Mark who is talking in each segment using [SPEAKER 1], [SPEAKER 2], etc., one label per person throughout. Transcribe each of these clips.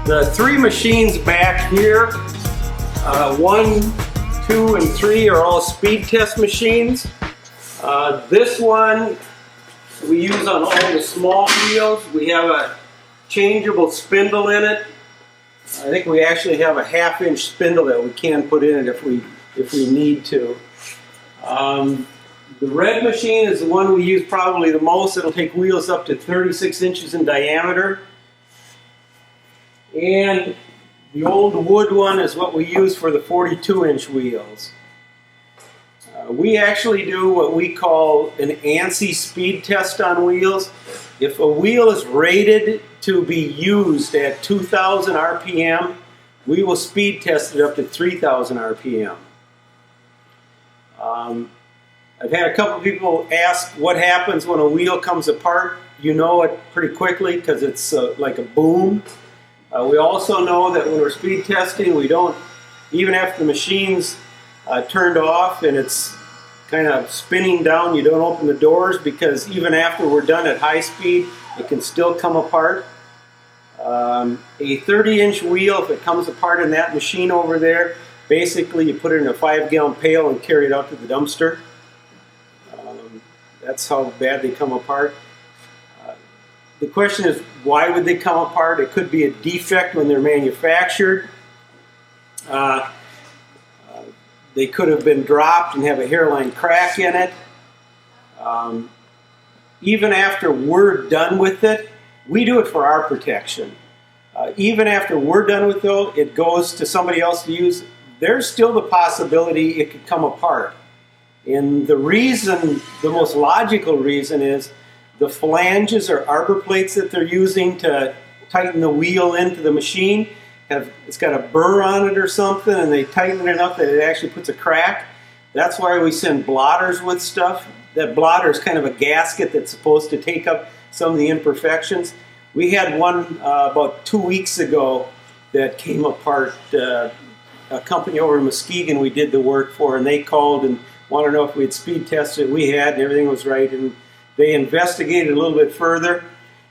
[SPEAKER 1] The three machines back here, 1, 2, and 3 are all speed test machines. This one we use on all the small wheels. We have a changeable spindle in it. I think we actually have a 1/2-inch spindle that we can put in it if we need to. The red machine is the one we use probably the most. It'll take wheels up to 36 inches in diameter. And the old wood one is what we use for the 42-inch wheels. We actually do what we call an ANSI speed test on wheels. If a wheel is rated to be used at 2,000 RPM, we will speed test it up to 3,000 RPM. I've had a couple people ask what happens when a wheel comes apart. You know it pretty quickly because it's like a boom. We also know that when we're speed testing, we don't, even after the machine's turned off and it's kind of spinning down, you don't open the doors, because even after we're done at high speed, it can still come apart. A 30-inch wheel, if it comes apart in that machine over there, basically you put it in a 5-gallon pail and carry it out to the dumpster. That's how bad they come apart. The question is, why would they come apart? It could be a defect when they're manufactured. They could have been dropped and have a hairline crack in it. Even after we're done with it, we do it for our protection. Even after we're done with it goes to somebody else to use, there's still the possibility it could come apart. And the reason, the most logical reason, is the flanges or arbor plates that they're using to tighten the wheel into the machine, it's got a burr on it or something, and they tighten it enough that it actually puts a crack. That's why we send blotters with stuff. That blotter is kind of a gasket that's supposed to take up some of the imperfections. We had one about 2 weeks ago that came apart. A company over in Muskegon we did the work for, and they called and wanted to know if we had speed tested it. We had, and everything was right. And they investigated a little bit further,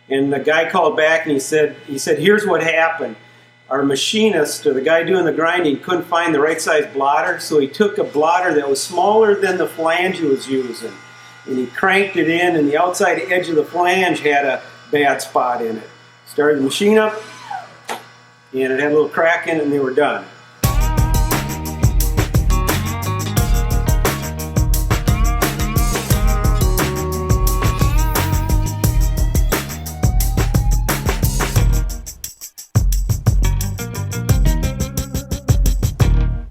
[SPEAKER 1] and the guy called back and he said, here's what happened. Our machinist, or the guy doing the grinding, couldn't find the right size blotter, so he took a blotter that was smaller than the flange he was using, and he cranked it in, and the outside edge of the flange had a bad spot in it. Started the machine up, and it had a little crack in it, and they were done.